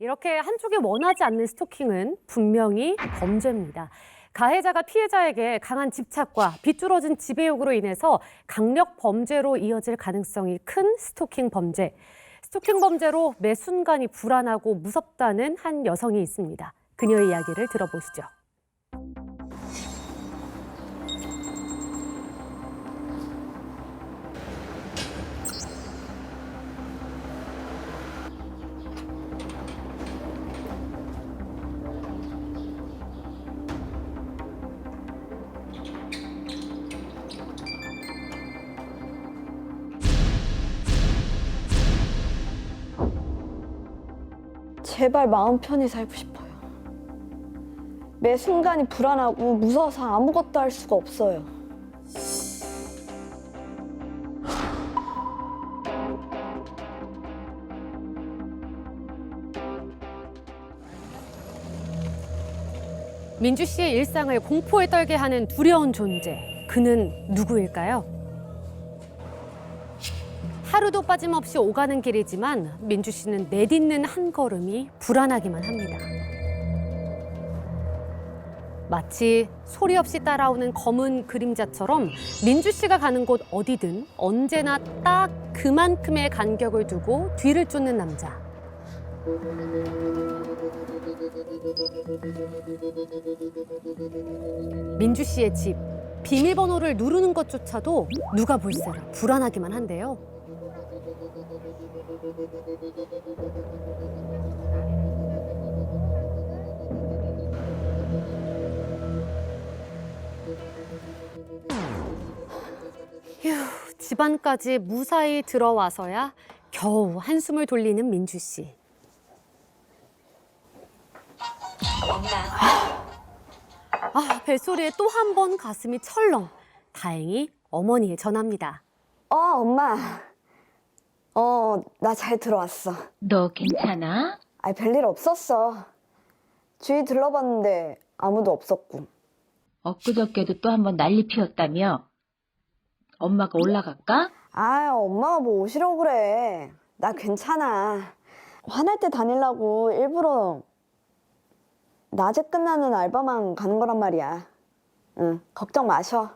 이렇게 한쪽이 원하지 않는 스토킹은 분명히 범죄입니다. 가해자가 피해자에게 강한 집착과 비뚤어진 지배욕으로 인해서 강력 범죄로 이어질 가능성이 큰 스토킹 범죄. 스토킹 범죄로 매 순간이 불안하고 무섭다는 한 여성이 있습니다. 그녀의 이야기를 들어보시죠. 제발 마음 편히 살고 싶어요. 매 순간이 불안하고 무서워서 아무것도 할 수가 없어요. 민주 씨의 일상을 공포에 떨게 하는 두려운 존재. 그는 누구일까요? 하루도 빠짐없이 오가는 길이지만 민주 씨는 내딛는 한 걸음이 불안하기만 합니다. 마치 소리 없이 따라오는 검은 그림자처럼 민주 씨가 가는 곳 어디든 언제나 딱 그만큼의 간격을 두고 뒤를 쫓는 남자. 민주 씨의 집, 비밀번호를 누르는 것조차도 누가 볼세라 불안하기만 한데요. 휴, 집안까지 무사히 들어와서야 겨우 한숨을 돌리는 민주 씨. 벨소리에 또 한 번 가슴이 철렁. 다행히 어머니의 전화입니다. 엄마. 나 잘 들어왔어. 너 괜찮아? 별일 없었어. 주위 둘러봤는데 아무도 없었고. 엊그저께도 또 한 번 난리 피웠다며? 엄마가 올라갈까? 엄마가 뭐 오시려고 그래. 나 괜찮아. 화날 때 다니려고 일부러 낮에 끝나는 알바만 가는 거란 말이야. 응, 걱정 마셔.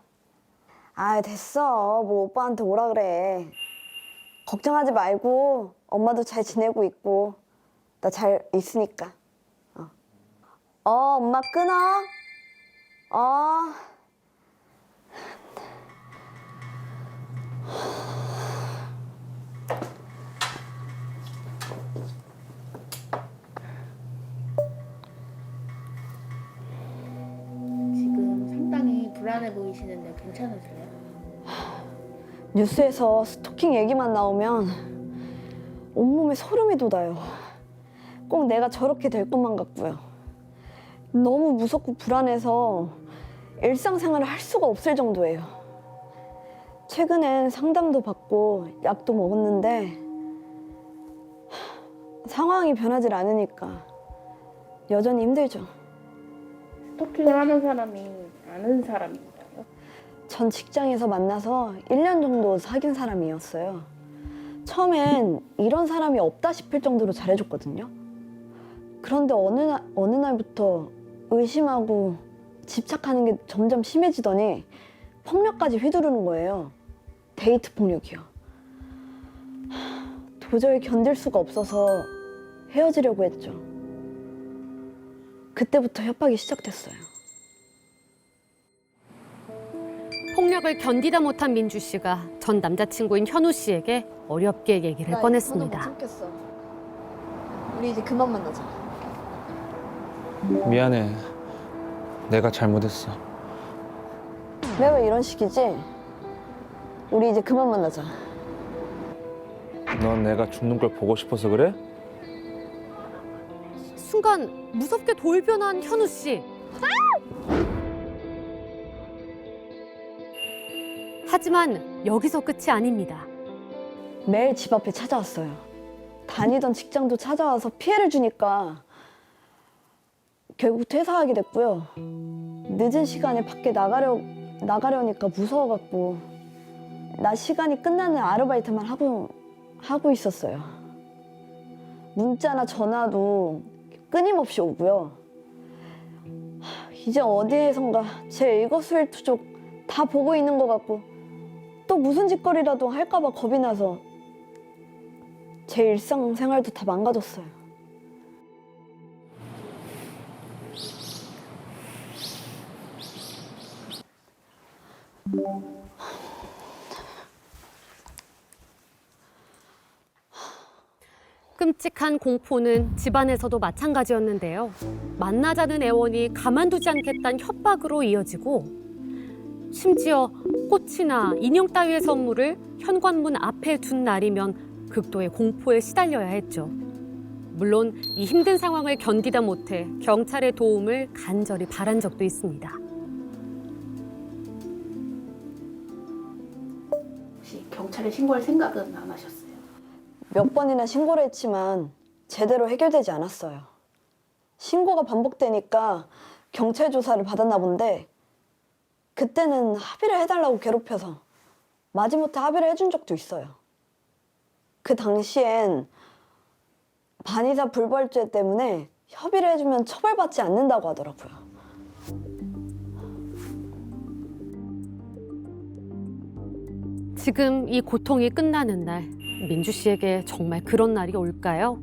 됐어. 뭐 오빠한테 오라 그래. 걱정하지 말고 엄마도 잘 지내고 있고 나 잘 있으니까. 엄마 끊어. 지금 상당히 불안해 보이시는데 괜찮으세요? 뉴스에서 스토킹 얘기만 나오면 온몸에 소름이 돋아요. 꼭 내가 저렇게 될 것만 같고요. 너무 무섭고 불안해서 일상생활을 할 수가 없을 정도예요. 최근엔 상담도 받고 약도 먹었는데 상황이 변하질 않으니까 여전히 힘들죠. 스토킹을 하는 사람이 아는 사람인가요? 전 직장에서 만나서 1년 정도 사귄 사람이었어요. 처음엔 이런 사람이 없다 싶을 정도로 잘해줬거든요. 그런데 어느 날부터 의심하고 집착하는 게 점점 심해지더니 폭력까지 휘두르는 거예요. 데이트 폭력이요. 도저히 견딜 수가 없어서 헤어지려고 했죠. 그때부터 협박이 시작됐어요. 폭력을 견디다 못한 민주 씨가 전 남자친구인 현우 씨에게 어렵게 얘기를 꺼냈습니다. 못 참겠어. 우리 이제 그만 만나자. 미안해. 내가 잘못했어. 매번 이런 식이지? 우리 이제 그만 만나자. 넌 내가 죽는 걸 보고 싶어서 그래? 순간 무섭게 돌변한 현우 씨. 하지만 여기서 끝이 아닙니다. 매일 집 앞에 찾아왔어요. 다니던 직장도 찾아와서 피해를 주니까 결국 퇴사하게 됐고요. 늦은 시간에 밖에 나가려니까 무서워갖고 낮 시간이 끝나는 아르바이트만 하고 있었어요. 문자나 전화도 끊임없이 오고요. 이제 어디에선가 제 일거수일투족 다 보고 있는 것 같고 또 무슨 짓거리라도 할까 봐 겁이 나서 제 일상생활도 다 망가졌어요. 끔찍한 공포는 집안에서도 마찬가지였는데요. 만나자는 애원이 가만두지 않겠다는 협박으로 이어지고 심지어 꽃이나 인형 따위의 선물을 현관문 앞에 둔 날이면 극도의 공포에 시달려야 했죠. 물론 이 힘든 상황을 견디다 못해 경찰의 도움을 간절히 바란 적도 있습니다. 혹시 경찰에 신고할 생각은 안 하셨어요? 몇 번이나 신고를 했지만 제대로 해결되지 않았어요. 신고가 반복되니까 경찰 조사를 받았나 본데 그때는 합의를 해달라고 괴롭혀서 마지못해 합의를 해준 적도 있어요. 그 당시엔 반의사 불벌죄 때문에 협의를 해주면 처벌받지 않는다고 하더라고요. 지금 이 고통이 끝나는 날, 민주 씨에게 정말 그런 날이 올까요?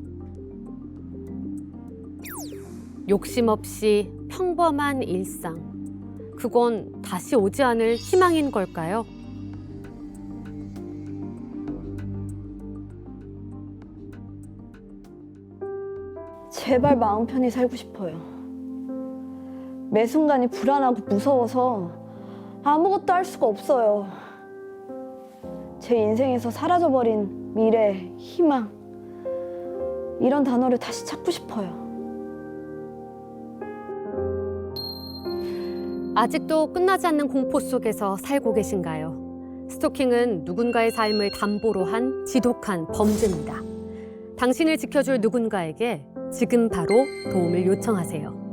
욕심 없이 평범한 일상. 그건 다시 오지 않을 희망인 걸까요? 제발 마음 편히 살고 싶어요. 매 순간이 불안하고 무서워서 아무것도 할 수가 없어요. 제 인생에서 사라져버린 미래, 희망 이런 단어를 다시 찾고 싶어요. 아직도 끝나지 않는 공포 속에서 살고 계신가요? 스토킹은 누군가의 삶을 담보로 한 지독한 범죄입니다. 당신을 지켜줄 누군가에게 지금 바로 도움을 요청하세요.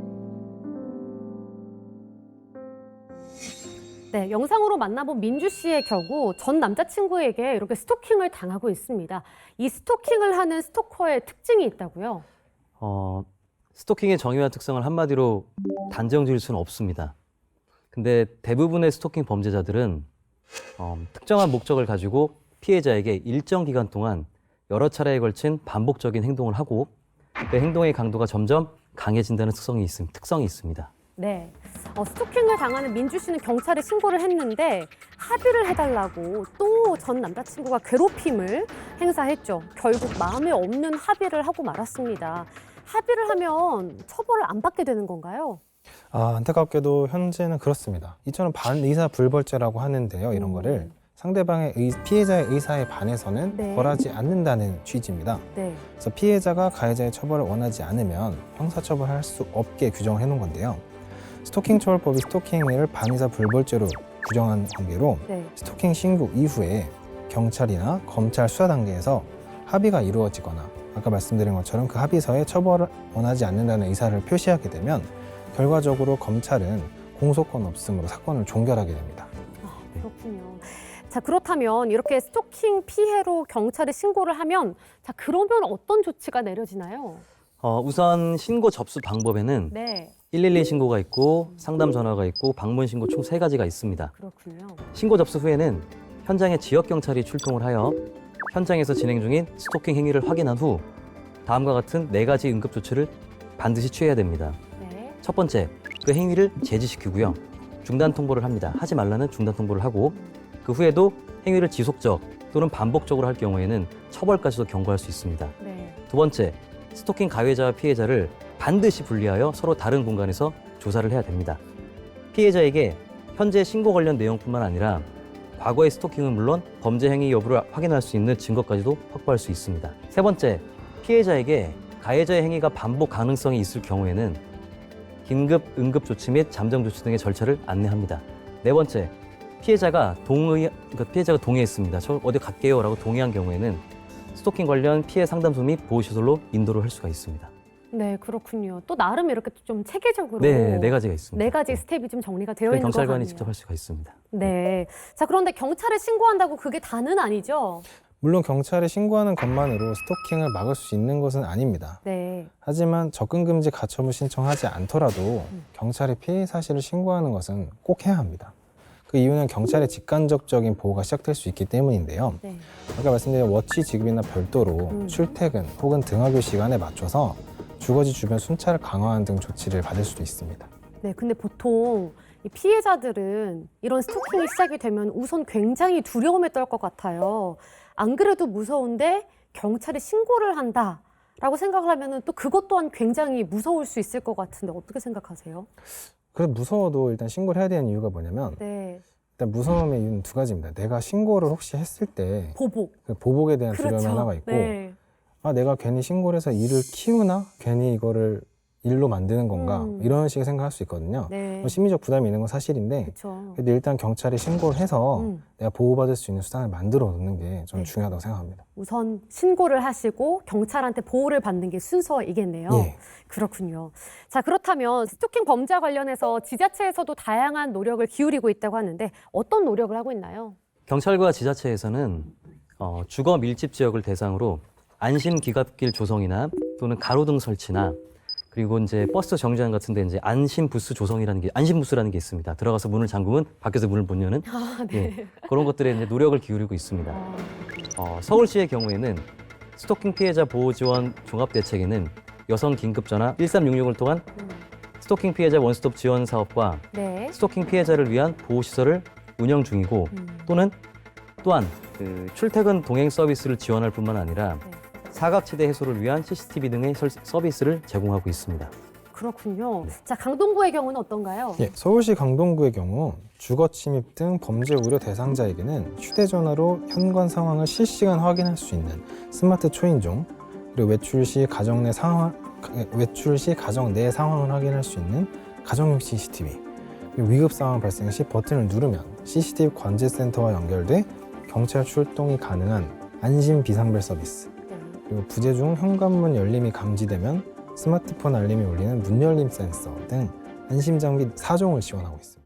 네, 영상으로 만나본 민주 씨의 경우 전 남자친구에게 이렇게 스토킹을 당하고 있습니다. 이 스토킹을 하는 스토커의 특징이 있다고요? 스토킹의 정의와 특성을 한마디로 단정 지을 수는 없습니다. 근데 대부분의 스토킹 범죄자들은 특정한 목적을 가지고 피해자에게 일정 기간 동안 여러 차례에 걸친 반복적인 행동을 하고 그 행동의 강도가 점점 강해진다는 특성이 있습니다. 네. 스토킹을 당하는 민주 씨는 경찰에 신고를 했는데 합의를 해달라고 또 전 남자친구가 괴롭힘을 행사했죠. 결국 마음에 없는 합의를 하고 말았습니다. 합의를 하면 처벌을 안 받게 되는 건가요? 안타깝게도 현재는 그렇습니다. 이처럼 반의사 불벌죄라고 하는데요. 이런 거를 상대방의 피해자의 의사에 반해서는 네. 벌하지 않는다는 취지입니다. 네. 그래서 피해자가 가해자의 처벌을 원하지 않으면 형사처벌할 수 없게 규정을 해놓은 건데요. 스토킹 처벌법이 스토킹을 반의사 불벌죄로 규정한 관계로 네. 스토킹 신고 이후에 경찰이나 검찰 수사 단계에서 합의가 이루어지거나 아까 말씀드린 것처럼 그 합의서에 처벌을 원하지 않는다는 의사를 표시하게 되면 결과적으로 검찰은 공소권 없음으로 사건을 종결하게 됩니다. 그렇군요. 자, 그렇다면 이렇게 스토킹 피해로 경찰에 신고를 하면 자, 그러면 어떤 조치가 내려지나요? 우선 신고 접수 방법에는 네. 112 신고가 있고 상담 전화가 있고 방문 신고 총 3가지가 있습니다. 그렇군요. 신고 접수 후에는 현장에 지역 경찰이 출동을 하여 현장에서 진행 중인 스토킹 행위를 확인한 후 다음과 같은 4가지 응급 조치를 반드시 취해야 됩니다. 네. 첫 번째, 그 행위를 제지시키고요. 중단 통보를 합니다. 하지 말라는 중단 통보를 하고 그 후에도 행위를 지속적 또는 반복적으로 할 경우에는 처벌까지도 경고할 수 있습니다. 네. 두 번째, 스토킹 가해자와 피해자를 반드시 분리하여 서로 다른 공간에서 조사를 해야 됩니다. 피해자에게 현재 신고 관련 내용뿐만 아니라 과거의 스토킹은 물론 범죄 행위 여부를 확인할 수 있는 증거까지도 확보할 수 있습니다. 세 번째, 피해자에게 가해자의 행위가 반복 가능성이 있을 경우에는 긴급 응급 조치 및 잠정 조치 등의 절차를 안내합니다. 네 번째, 피해자가 동의했습니다. 저 어디 갈게요라고 동의한 경우에는 스토킹 관련 피해 상담소 및 보호시설로 인도를 할 수가 있습니다. 네, 그렇군요. 또 나름 이렇게 좀 체계적으로 네, 4가지가 있습니다. 4가지 스텝이 좀 정리가 되어 저희 있는 것 같네요. 경찰관이 직접 할 수가 있습니다. 네. 자, 그런데 경찰에 신고한다고 그게 다는 아니죠? 물론 경찰에 신고하는 것만으로 스토킹을 막을 수 있는 것은 아닙니다. 네. 하지만 접근금지 가처분 신청하지 않더라도 경찰에 피해 사실을 신고하는 것은 꼭 해야 합니다. 그 이유는 경찰의 직간접적인 보호가 시작될 수 있기 때문인데요. 네. 아까 말씀드린 워치 지급이나 별도로 출퇴근 혹은 등하교 시간에 맞춰서 주거지 주변 순찰을 강화하는 등 조치를 받을 수도 있습니다. 네, 근데 보통 이 피해자들은 이런 스토킹이 시작이 되면 우선 굉장히 두려움에 떨 것 같아요. 안 그래도 무서운데 경찰에 신고를 한다라고 생각을 하면은 또 그것 또한 굉장히 무서울 수 있을 것 같은데 어떻게 생각하세요? 그래 무서워도 일단 신고를 해야 되는 이유가 뭐냐면 네, 일단 무서움의 이유는 두 가지입니다. 내가 신고를 혹시 했을 때 보복. 그 보복에 대한 두려움이 그렇죠. 하나가 있고 네. 아 내가 괜히 신고를 해서 일을 키우나? 괜히 이거를 일로 만드는 건가? 이런 식의 생각할 수 있거든요. 네. 심리적 부담이 있는 건 사실인데 그렇죠. 근데 일단 경찰에 신고를 해서 내가 보호받을 수 있는 수단을 만들어 놓는 게 저는 네. 중요하다고 생각합니다. 우선 신고를 하시고 경찰한테 보호를 받는 게 순서이겠네요. 예. 그렇군요. 자, 그렇다면 스토킹 범죄와 관련해서 지자체에서도 다양한 노력을 기울이고 있다고 하는데 어떤 노력을 하고 있나요? 경찰과 지자체에서는 주거 밀집 지역을 대상으로 안심 기갑길 조성이나 또는 가로등 설치나 그리고 이제 버스 정류장 같은데 이제 안심 부스 조성이라는 게 안심 부스라는 게 있습니다. 들어가서 문을 잠그면 밖에서 문을 못 여는 예, 그런 것들에 이제 노력을 기울이고 있습니다. 서울시의 경우에는 스토킹 피해자 보호 지원 종합 대책에는 여성 긴급 전화 1366을 통한 스토킹 피해자 원스톱 지원 사업과 네. 스토킹 피해자를 위한 보호 시설을 운영 중이고 또한 그 출퇴근 동행 서비스를 지원할 뿐만 아니라 네. 사각지대 해소를 위한 CCTV 등의 서비스를 제공하고 있습니다. 그렇군요. 자, 강동구의 경우는 어떤가요? 예, 서울시 강동구의 경우 주거 침입 등 범죄 우려 대상자에게는 휴대전화로 현관 상황을 실시간 확인할 수 있는 스마트 초인종, 그리고 외출 시 가정 내 상황을 확인할 수 있는 가정용 CCTV, 그리고 위급 상황 발생 시 버튼을 누르면 CCTV 관제센터와 연결돼 경찰 출동이 가능한 안심 비상벨 서비스, 그리고 부재 중 현관문 열림이 감지되면 스마트폰 알림이 울리는 문 열림 센서 등 안심 장비 4종을 지원하고 있습니다.